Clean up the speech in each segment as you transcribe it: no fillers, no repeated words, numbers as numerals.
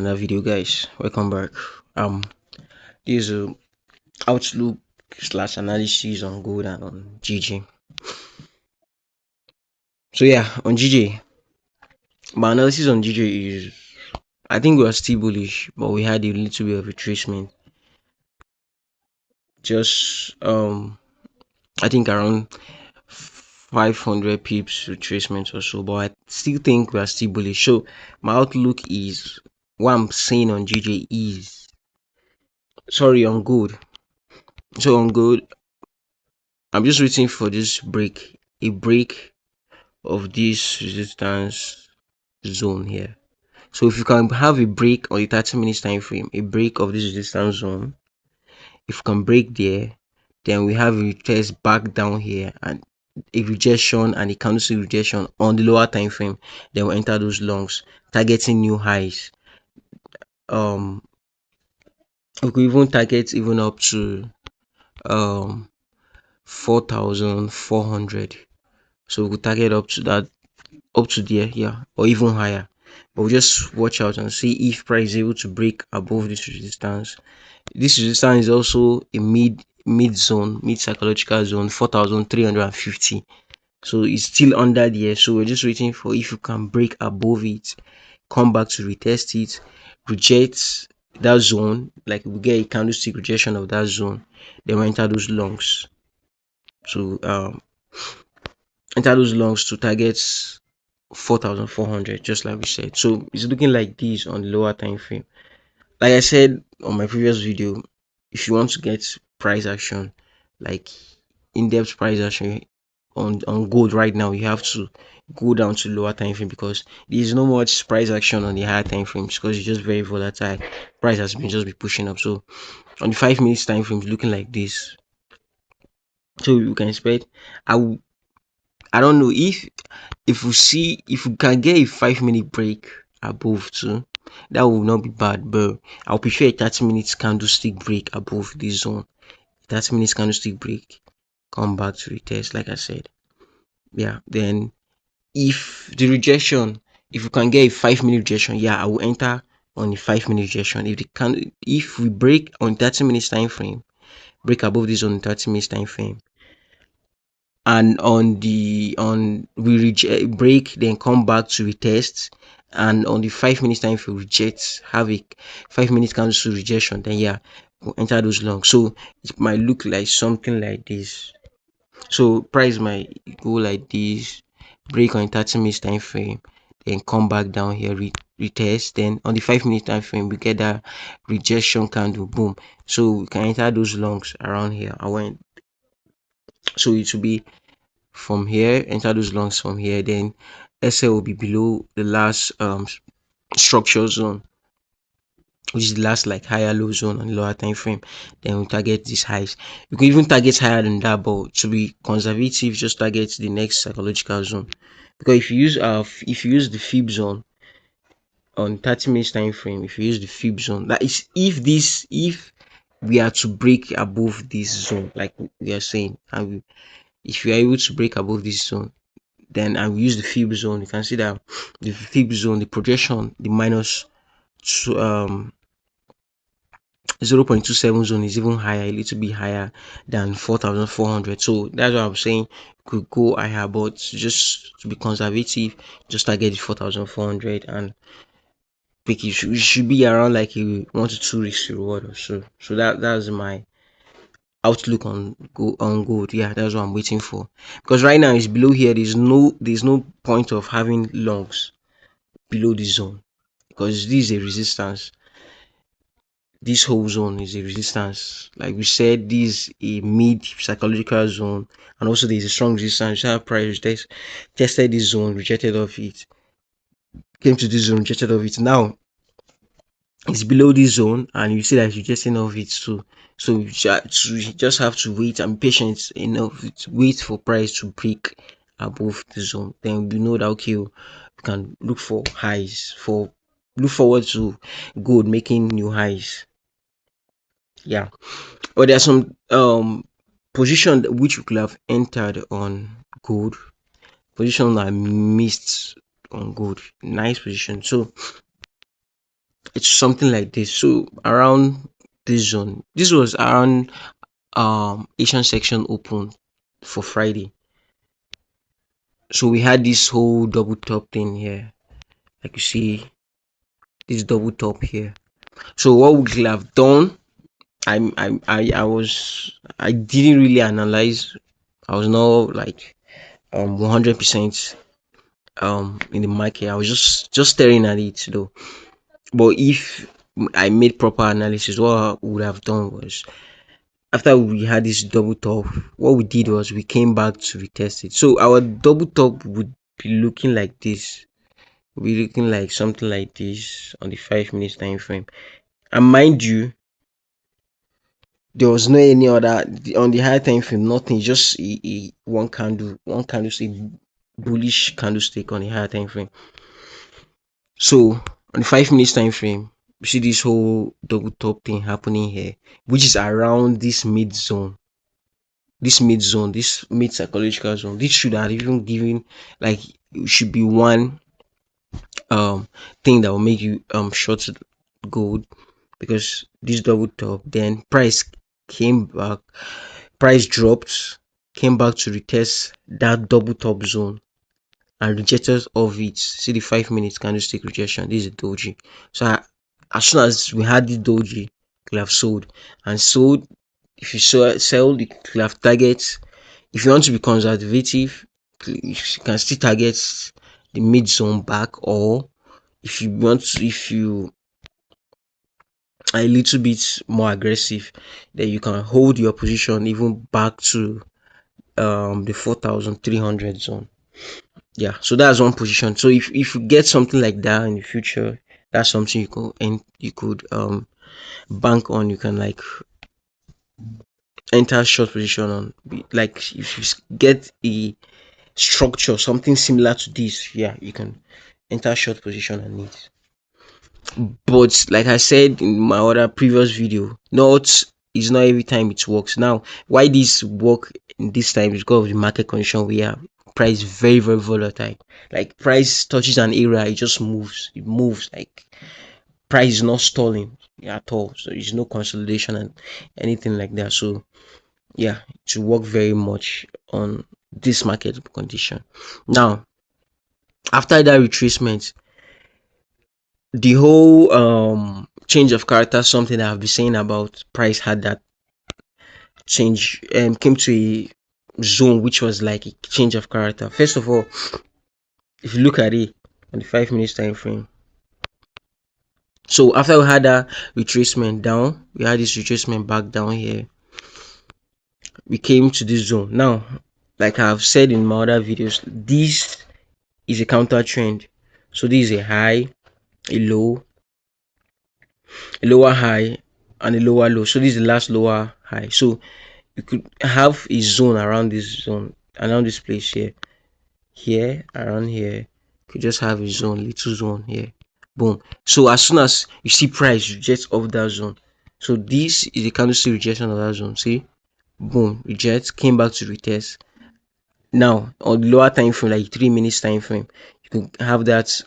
another video, guys. Welcome back. This is a outlook slash analysis on gold and on GJ. So yeah, on GJ, my analysis on GJ is I think we are still bullish, but we had a little bit of retracement. Just I think around 500 pips retracement or so, but I still think we are still bullish. So my outlook is what I'm saying on GJ is sorry on gold. So on gold, I'm just waiting for a break of this resistance zone here. So if you can have a break on the 30 minutes time frame, a break of this resistance zone, if you can break there, then we have a test back down here and a rejection and a candlestick rejection on the lower time frame, then we'll enter those longs, targeting new highs. We could even target even up to um 4,400. So we could target up to that, up to there, yeah, or even higher. But we just watch out and see if price is able to break above this resistance. This resistance is also a mid zone, mid psychological zone, 4,350. So it's still under there. So we're just waiting for if you can break above it, come back to retest it, reject that zone, like we get a candlestick rejection of that zone, then we enter those longs. So enter those longs to target 4,400, just like we said. So it's looking like this on the lower time frame. Like I said on my previous video, if you want to get price action, like in-depth price action on gold right now, you have to go down to lower time frame because there is no much price action on the higher time frames because it's just very volatile. Price has been just be pushing up. So on the 5 minutes time frame, looking like this. So you can expect I don't know if we can get a 5 minute break above too, that will not be bad, but I'll prefer a 30 minutes candlestick break above this zone. 30 minutes candlestick break, come back to retest, like I said. Yeah, then if the rejection, if we can get a 5 minute rejection, yeah, I will enter on a 5 minute rejection. If we break on 30 minutes time frame, break above this on 30 minutes time frame, and on we reject break, then come back to retest, and on the 5 minutes time frame reject, have a 5 minute cancel rejection, then yeah, we'll enter those long. So it might look like something like this. So price might go like this, break on 30 minutes time frame, then come back down here, retest, then on the 5 minute time frame we get that rejection candle, boom. So we can enter those longs around here. So it will be from here, enter those longs from here, then SL will be below the last structure zone, which is the last like higher low zone on the lower time frame. Then we target these highs. You can even target higher than that, but to be conservative, just target the next psychological zone. Because if you use the fib zone on 30 minutes time frame, if you use the fib zone, that is if we are to break above this zone, like we are saying, and if we are able to break above this zone, then I will use the fib zone. You can see that the fib zone, the projection, the minus 0.27 zone is even higher, a little bit higher than 4,400. So that's what I'm saying. Could go higher, but just to be conservative, just target the 4,400 and pick it. Should be around like a 1 to 2 weeks reward or so. So that's my outlook on gold. Yeah, that's what I'm waiting for. Because right now it's below here. There's no point of having longs below this zone because this is a resistance. This whole zone is a resistance. Like we said, this is a mid psychological zone, and also there's a strong resistance. Price tested this zone, rejected off it, came to this zone, rejected off it. Now it's below this zone, and you see that it's rejecting off it too. So you just have to wait and be patient enough to wait for price to break above the zone. Then we know that okay, we can look for highs for look forward to gold making new highs. Yeah, but there's some position which we could have entered on gold, position I missed on gold. Nice position. So It's something like this. So around this zone, this was around Asian section open for Friday. So we had this whole double top thing here. Like you see this double top here. So what we could have done, I didn't really analyze. I was not like 100% in the market. I was just staring at it though. But if I made proper analysis, what I would have done was, after we had this double top, what we did was we came back to retest it. So our double top would be looking like this. Be looking like something like this on the 5 minutes time frame. And mind you, there was no any other on the higher time frame, nothing, just one candlestick, bullish candlestick on the higher time frame. So on the 5 minutes time frame, you see this whole double top thing happening here, which is around this mid psychological zone. This should have even given, like, it should be one thing that will make you short gold, because this double top, then came back, price dropped, came back to retest that double top zone and rejected of it. See the 5 minutes candlestick rejection. This is doji. So as soon as we had this doji, we have sold and sold. If you sell, you could have targets. If you want to be conservative, you can still target the mid zone back, or if you want to, if you are a little bit more aggressive, then you can hold your position even back to the 4,300 zone. Yeah, so that's one position. So if you get something like that in the future, that's something you could bank on. You can like enter short position on. Like if you get a structure, something similar to this, yeah, you can enter short position on it. But like I said in my other previous video, not it's not every time it works. Now, why this work in this time is because of the market condition we are. Price very very volatile. Like price touches an area, it just moves. It moves like price is not stalling at all. So there's no consolidation and anything like that. So yeah, to work very much on this market condition. Now, after that retracement, the whole change of character, something that I've been saying about price, had that change, came to a zone which was like a change of character. First of all, if you look at it on the 5 minutes time frame, so after we had that retracement down, we had this retracement back down here, we came to this zone. Now, like I've said in my other videos, this is a counter trend. So this is a high, a low, a lower high, and a lower low. So this is the last lower high. So you could have a zone around this zone, around this place here, around here. You could just have a zone, little zone here. Boom. So as soon as you see price reject off that zone, so this is the candlestick rejection of that zone. See, boom, reject, came back to retest. Now on the lower time frame, like 3 minutes time frame, you could have that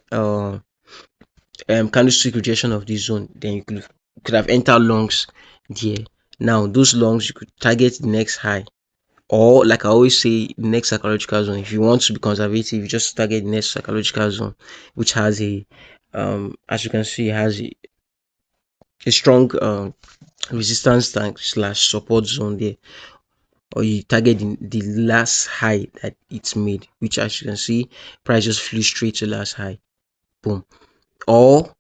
candlestick rejection of this zone. Then you could have entered longs there. Now those longs, you could target the next high, or like I always say, next psychological zone. If you want to be conservative, you just target the next psychological zone, which has a as you can see, it has a strong resistance tank slash support zone there. Or you target the last high that it's made, which as you can see, price just flew straight to last high. Boom. Or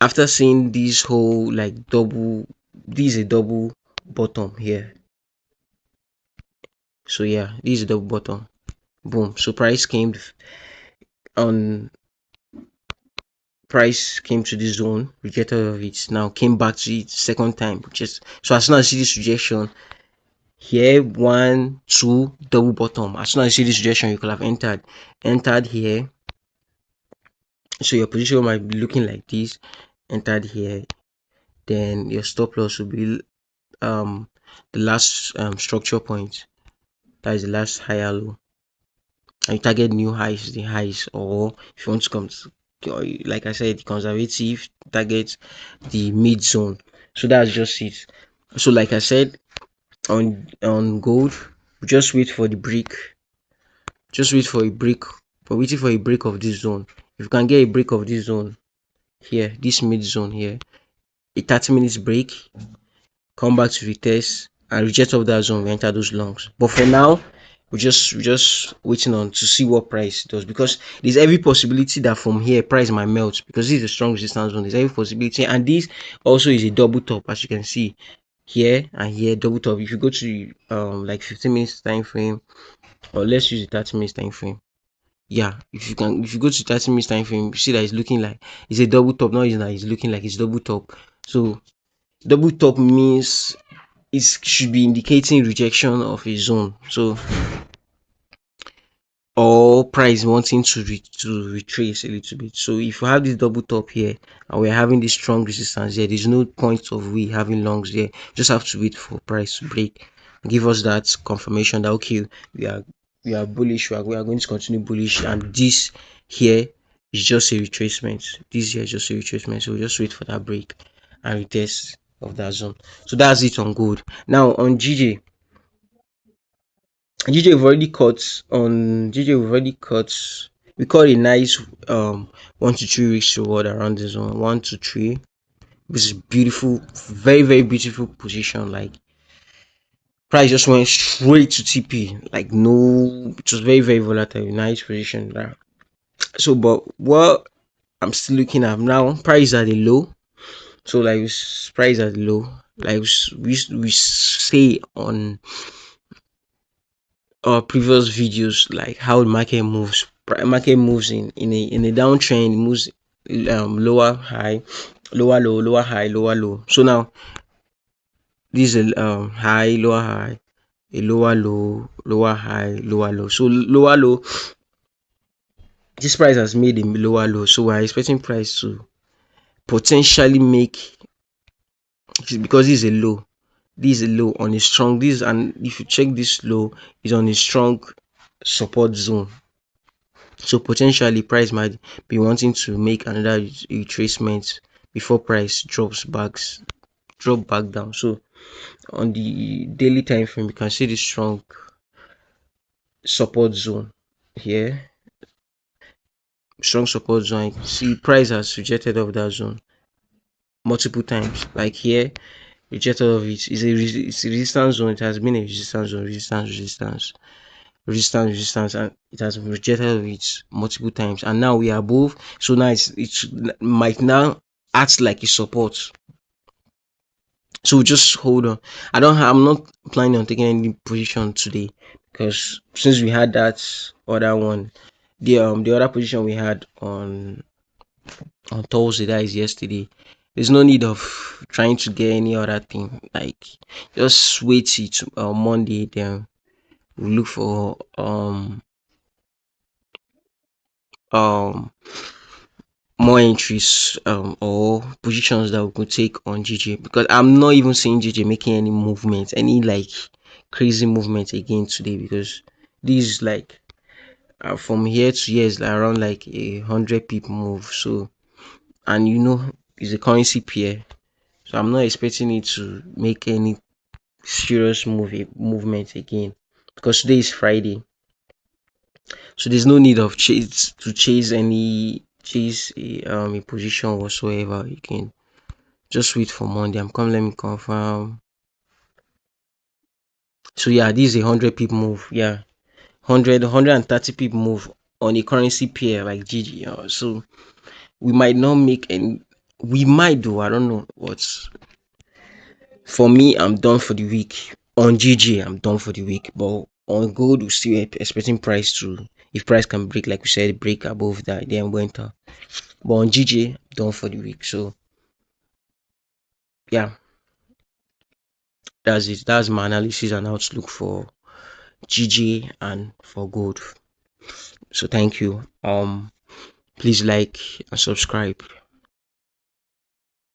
after seeing this whole like double, this is a double bottom here. So yeah, this is a double bottom. Boom. So on price came to this zone, rejected of it, now came back to it second time, which is, so as soon as you see this rejection here, 1 2 double bottom, as soon as you see this rejection, you could have entered here. So your position might be looking like this, entered here, then your stop loss will be the last structure point, that is the last higher low, and you target new highs, the highs, or if you want to come like I said, conservative target the mid zone. So that's just it. So like I said, on gold, just wait for the break. Just wait for a break. We're waiting for a break of this zone. If you can get a break of this zone here, this mid zone here, a 30 minutes break, come back to retest and reject of that zone, we enter those longs. But for now, we're just waiting on to see what price does, because there's every possibility that from here price might melt, because this is a strong resistance zone. There's every possibility, and this also is a double top, as you can see here and here, double top. If you go to like 15 minutes time frame, or let's use the 30 minutes time frame. Yeah, if you go to 30 minutes time frame, you see that it's looking like it's a double top. Now it's looking like it's double top. So double top means it should be indicating rejection of a zone. So or price wanting to retrace a little bit. So if you have this double top here and we're having this strong resistance here, there's no point of we having longs there. Just have to wait for price to break, give us that confirmation that okay, we are bullish, we are going to continue bullish, and this here is just a retracement. This here is just a retracement. So we'll just wait for that break and retest of that zone. So that's it on gold. Now on GJ we've already cut. We caught a nice 1 to 3 weeks reward around the zone 1 to 3. This is beautiful, very beautiful position. Like price just went straight to TP. Like no, it was very volatile. Nice position there. So, but what I'm still looking at now, price at a low. So like price at low. Like we say on previous videos, like how the market moves. Market moves in a downtrend, it moves lower high, lower low, lower high, lower low. So now this is a high, lower high, a lower low, lower high, lower low. So lower low, this price has made a lower low. So we're expecting price to potentially make, because this is a low. This is a low on a strong, this, and if you check this low is on a strong support zone. So potentially price might be wanting to make another retracement before price drop back down. So on the daily time frame, you can see the strong support zone here. Strong support zone. See price has rejected of that zone multiple times. Like here, rejected of it. It's a resistance zone. It has been a resistance zone, resistance, and it has been rejected it multiple times, and now we are above. So now it might now act like a support. So just hold on. I'm not planning on taking any position today, because since we had that other one, the other position we had on Thursday, that is yesterday, there's no need of trying to get any other thing. Like just wait till Monday, then we look for um more entries or positions that we could take on GJ, because I'm not even seeing GJ making any movement, any like crazy movement again today, because this is like from here to here is like around like 100 pip move. So, and it's a currency pair, so I'm not expecting it to make any serious movement again, because today is Friday. So there's no need of chase a position whatsoever. You can just wait for Monday. Let me confirm. So yeah, this is a 100 pip move. Yeah, 130 pip move on a currency pair like GG. So we might not make any. We might do. I don't know. But for me, I'm done for the week. On GG, I'm done for the week. But on gold, we're still expecting price to. If price can break, like we said, break above that, then went up. But on GJ, done for the week. So yeah, that's it. That's my analysis and outlook for GJ and for gold. So thank you. Please like and subscribe.